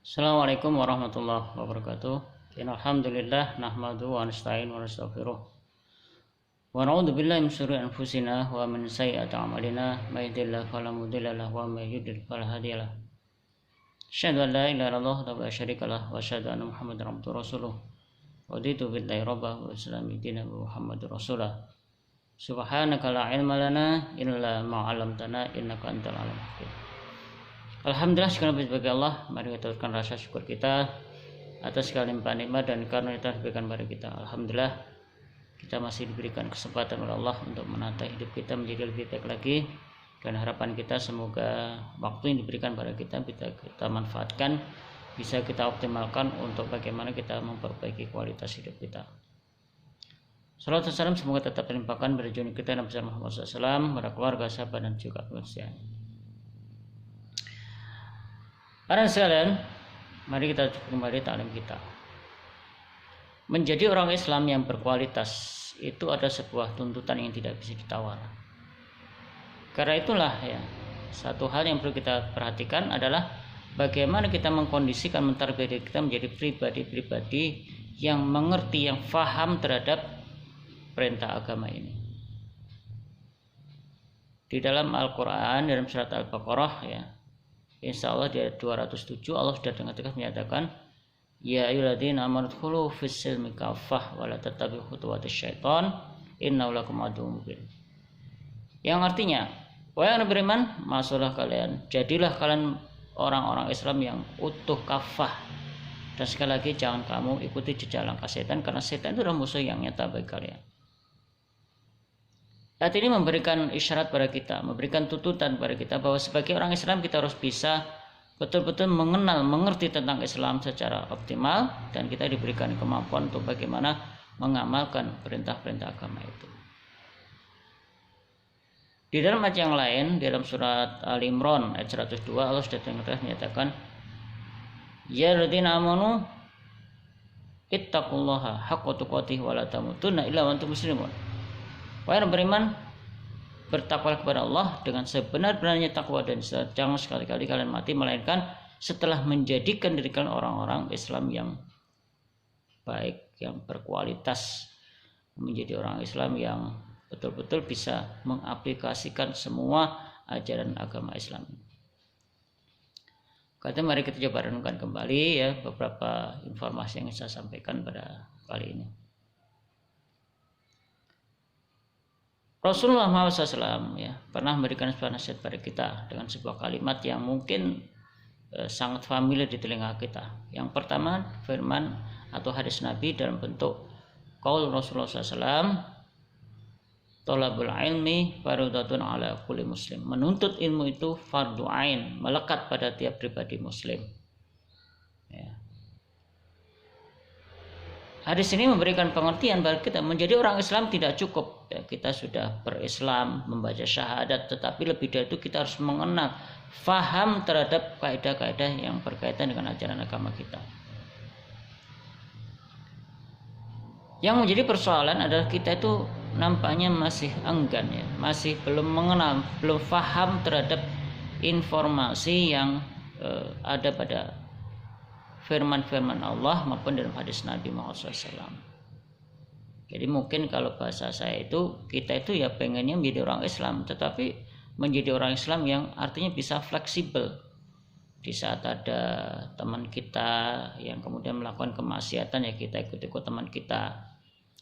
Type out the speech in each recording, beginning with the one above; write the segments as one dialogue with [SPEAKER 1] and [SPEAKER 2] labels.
[SPEAKER 1] Assalamualaikum warahmatullahi wabarakatuh. Alhamdulillah nahmaduhu wa nasta'inu wa nastaghfiruh. Wa na'udzu billahi min syururi anfusina wa min sayyiati a'malina. May yahdihillahu fala mudilla lahu wa may yudlil fala hadiya lahu. Asyhadu an la ilaha illallah wa la syarika lahu wa asyhadu anna Muhammadar abduhu wa rasuluh. Raditu billahi rabban wa islami dinan wa Muhammadur rasulullah. Subhanaka la ilma lana illa ma 'allamtana innaka antal alimul hakim. Alhamdulillah, segala puji bagi Allah. Mari kita teruskan rasa syukur kita atas segala limpahan nikmat dan karunia yang telah diberikan kepada kita. Alhamdulillah, kita masih diberikan kesempatan oleh Allah untuk menata hidup kita menjadi lebih baik lagi, dan harapan kita semoga waktu yang diberikan pada kita bisa kita manfaatkan, bisa kita optimalkan untuk bagaimana kita memperbaiki kualitas hidup kita. Salawat dan salam semoga tetap terlimpahkan pada junjungan kita Nabi Muhammad SAW, pada keluarga, sahabat dan juga keluarga. Para sekalian, mari kita kembali taklim kita. Menjadi orang Islam yang berkualitas itu ada sebuah tuntutan yang tidak bisa ditawar. Karena itulah ya, satu hal yang perlu kita perhatikan adalah bagaimana kita mengkondisikan mentarbiyah diri kita menjadi pribadi-pribadi yang mengerti, yang faham terhadap perintah agama ini. Di dalam Al-Quran, dalam surat Al-Baqarah ya, insya Allah di ayat 207 Allah sudah dengan tegas menyatakan, ya ayyuhalladzina amanu dkhulu fis-silmi kaffah wa la tattabi'u khutuwatis syaitan innahu lakum aduwwun mubin. Yang artinya, wahai orang beriman, masuklah kalian, jadilah kalian orang-orang Islam yang utuh kafah. Dan sekali lagi, jangan kamu ikuti jejak langkah setan, karena setan itu adalah musuh yang nyata bagi kalian. Ayat ini memberikan isyarat pada kita, memberikan tuntutan pada kita bahwa sebagai orang Islam kita harus bisa betul-betul mengenal, mengerti tentang Islam secara optimal, dan kita diberikan kemampuan untuk bagaimana mengamalkan perintah-perintah agama itu. Di dalam ayat yang lain, dalam surat Al-Imran ayat 102 Allah sudah tegas menyatakan, ya alladzina amanu ittaqullaha haqqa tuqatih wa la tamutunna illa wa antum muslimun. Wahai orang beriman, bertakwalah kepada Allah dengan sebenar-benarnya takwa, dan jangan sekali-kali kalian mati melainkan setelah menjadikan diri kalian orang-orang Islam yang baik, yang berkualitas, menjadi orang Islam yang betul-betul bisa mengaplikasikan semua ajaran agama Islam. Kata mari kita coba renungkan kembali ya beberapa informasi yang saya sampaikan pada kali ini. Rasulullah SAW ya, pernah memberikan sebuah nasihat pada kita dengan sebuah kalimat yang mungkin sangat familiar di telinga kita. Yang pertama, firman atau hadis Nabi dalam bentuk qaul Rasulullah SAW, thalabul ilmi fardhatun ala kulli muslim. Menuntut ilmu itu fardu ain, melekat pada tiap pribadi muslim. Ya. Hadis ini memberikan pengertian bahwa kita menjadi orang Islam tidak cukup ya, kita sudah berislam, membaca syahadat, tetapi lebih dari itu kita harus mengenal, faham terhadap kaidah-kaidah yang berkaitan dengan ajaran agama kita. Yang menjadi persoalan adalah kita itu nampaknya masih enggan ya, masih belum mengenal, belum faham terhadap informasi yang ada pada firman-firman Allah maupun dalam hadis Nabi Muhammad SAW. Jadi mungkin kalau bahasa saya itu, kita itu ya pengennya menjadi orang Islam, tetapi menjadi orang Islam yang artinya bisa fleksibel. Di saat ada teman kita yang kemudian melakukan kemaksiatan, ya kita ikut-ikut teman kita.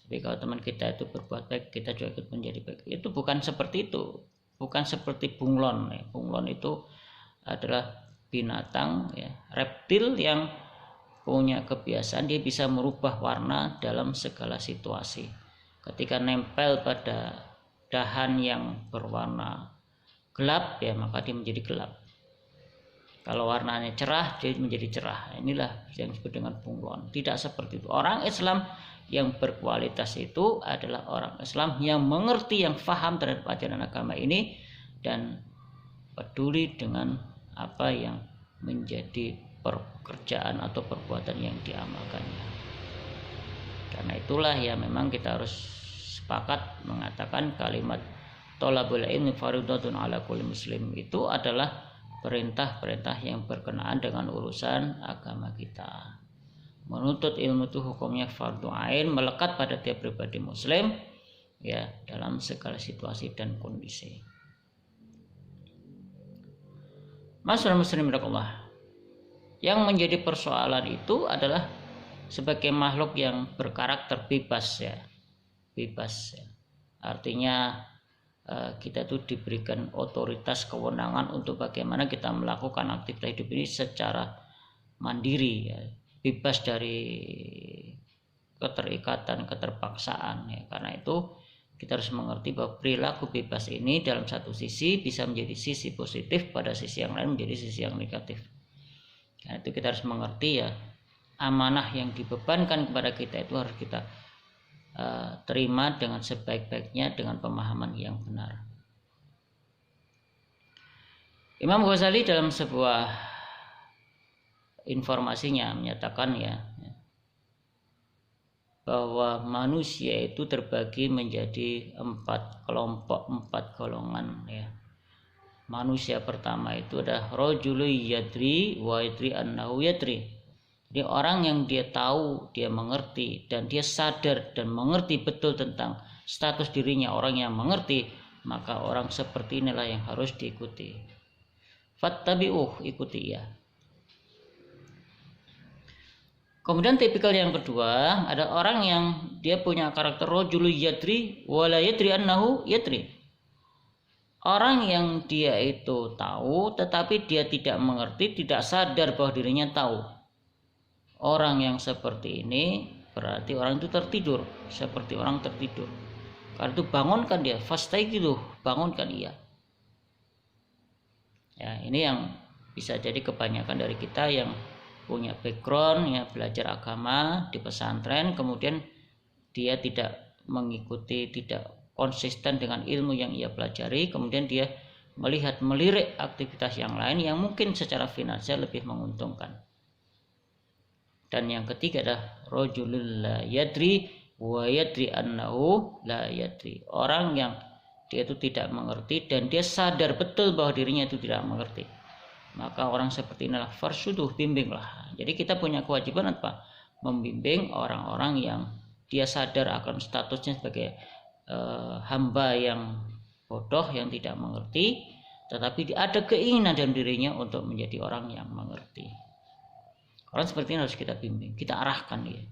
[SPEAKER 1] Tapi kalau teman kita itu berbuat baik, kita juga ikut menjadi baik. Itu bukan seperti itu. Bukan seperti bunglon. Bunglon itu adalah binatang ya, reptil yang punya kebiasaan dia bisa merubah warna dalam segala situasi. Ketika nempel pada dahan yang berwarna gelap ya, maka dia menjadi gelap. Kalau warnanya cerah, dia menjadi cerah. Inilah yang disebut dengan bunglon. Tidak seperti itu. Orang Islam yang berkualitas itu adalah orang Islam yang mengerti, yang faham terhadap ajaran agama ini, dan peduli dengan apa yang menjadi pekerjaan atau perbuatan yang diamalkannya. Karena itulah ya memang kita harus sepakat mengatakan kalimat thalabul ilmi fardhatun ala kulli muslim itu adalah perintah-perintah yang berkenaan dengan urusan agama kita. Menuntut ilmu itu hukumnya fardu ain, melekat pada tiap pribadi muslim ya dalam segala situasi dan kondisi. Masyaallah muslimin rahimakumullah. Yang menjadi persoalan itu adalah sebagai makhluk yang berkarakter bebas ya. Bebas ya. Artinya kita tuh diberikan otoritas kewenangan untuk bagaimana kita melakukan aktivitas hidup ini secara mandiri ya. Bebas dari keterikatan, keterpaksaan ya. Karena itu kita harus mengerti bahwa perilaku bebas ini dalam satu sisi bisa menjadi sisi positif, pada sisi yang lain menjadi sisi yang negatif. Nah, itu kita harus mengerti ya, amanah yang dibebankan kepada kita itu harus kita terima dengan sebaik-baiknya dengan pemahaman yang benar. Imam Ghazali dalam sebuah informasinya menyatakan ya bahwa manusia itu terbagi menjadi 4 kelompok, 4 golongan ya. Manusia pertama itu adalah rajulun yadri wa yadri annahu yadri. Jadi orang yang dia tahu, dia mengerti dan dia sadar dan mengerti betul tentang status dirinya, orang yang mengerti, maka orang seperti inilah yang harus diikuti. Fattabi'uh, ikuti ya. Kemudian tipikal yang kedua ada orang yang dia punya karakter rajulun yadri wa la yadri annahu yadri. Orang yang dia itu tahu tetapi dia tidak mengerti, tidak sadar bahwa dirinya tahu. Orang yang seperti ini berarti orang itu tertidur, seperti orang tertidur. Karena itu bangunkan dia, fastaiqidu, bangunkan ia. Ya, ini yang bisa jadi kebanyakan dari kita yang punya background ya belajar agama di pesantren, kemudian dia tidak mengikuti, tidak konsisten dengan ilmu yang ia pelajari, kemudian dia melirik aktivitas yang lain yang mungkin secara finansial lebih menguntungkan. Dan yang ketiga adalah rajulul la yadri wa yadri annahu la yadri. Orang yang dia itu tidak mengerti dan dia sadar betul bahwa dirinya itu tidak mengerti. Maka orang seperti inilah farsuduh, bimbinglah. Jadi kita punya kewajiban apa? Membimbing orang-orang yang dia sadar akan statusnya sebagai hamba yang bodoh, yang tidak mengerti, tetapi ada keinginan dalam dirinya untuk menjadi orang yang mengerti. Orang seperti ini harus kita bimbing, kita arahkan dia.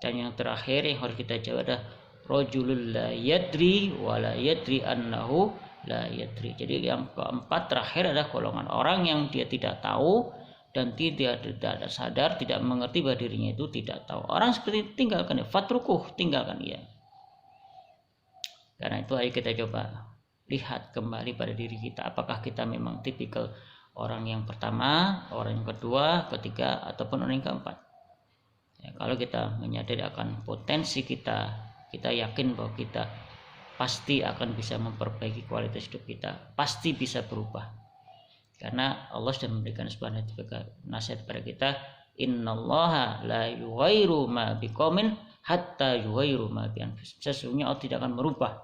[SPEAKER 1] Dan yang terakhir yang harus kita jawab adalah rajulul la yadri wa la yadri annahu la yadri. Jadi yang keempat terakhir adalah golongan orang yang dia tidak tahu dan tidak sadar, tidak mengerti bahwa dirinya itu tidak tahu. Orang seperti itu tinggalkan dia, fatrukuh, tinggalkan dia. Karena itu ayo kita coba lihat kembali pada diri kita, apakah kita memang tipikal orang yang pertama, orang yang kedua, ketiga, ataupun orang yang keempat. Ya, kalau kita menyadari akan potensi kita, kita yakin bahwa kita pasti akan bisa memperbaiki kualitas hidup kita, pasti bisa berubah. Karena Allah sudah memberikan sebuah nasihat kepada kita, innallaha la yughayyiru ma biqaumin hatta yughayyiru ma bi anfusihim. Sesungguhnya Allah tidak akan merubah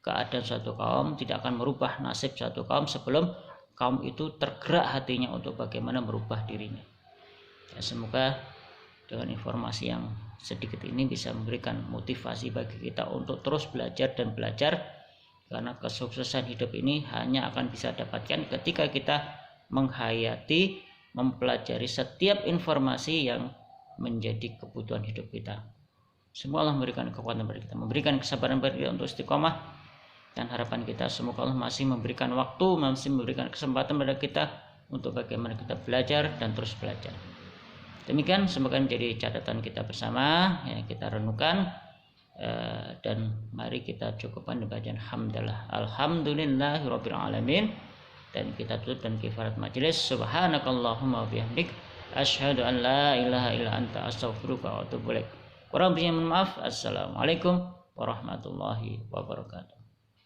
[SPEAKER 1] keadaan suatu kaum, tidak akan merubah nasib suatu kaum sebelum kaum itu tergerak hatinya untuk bagaimana merubah dirinya. Ya, semoga dengan informasi yang sedikit ini bisa memberikan motivasi bagi kita untuk terus belajar dan belajar, karena kesuksesan hidup ini hanya akan bisa dapatkan ketika kita menghayati, mempelajari setiap informasi yang menjadi kebutuhan hidup kita. Semoga Allah memberikan kekuatan bagi kita, memberikan kesabaran bagi kita untuk istiqomah. Dan harapan kita semoga Allah masih memberikan waktu, masih memberikan kesempatan pada kita untuk bagaimana kita belajar dan terus belajar. Demikian semoga menjadi catatan kita bersama ya, kita renungkan dan mari kita cukupkan di bacaan hamdalah alhamdulillahirabbil alamin, dan kita tutup dan kifarat majelis subhanakallahumma wa bihamdik asyhadu an la ilaha illa anta astaghfiruka wa atubu ilaik. Kurang lebihnya mohon maaf. Assalamualaikum warahmatullahi wabarakatuh.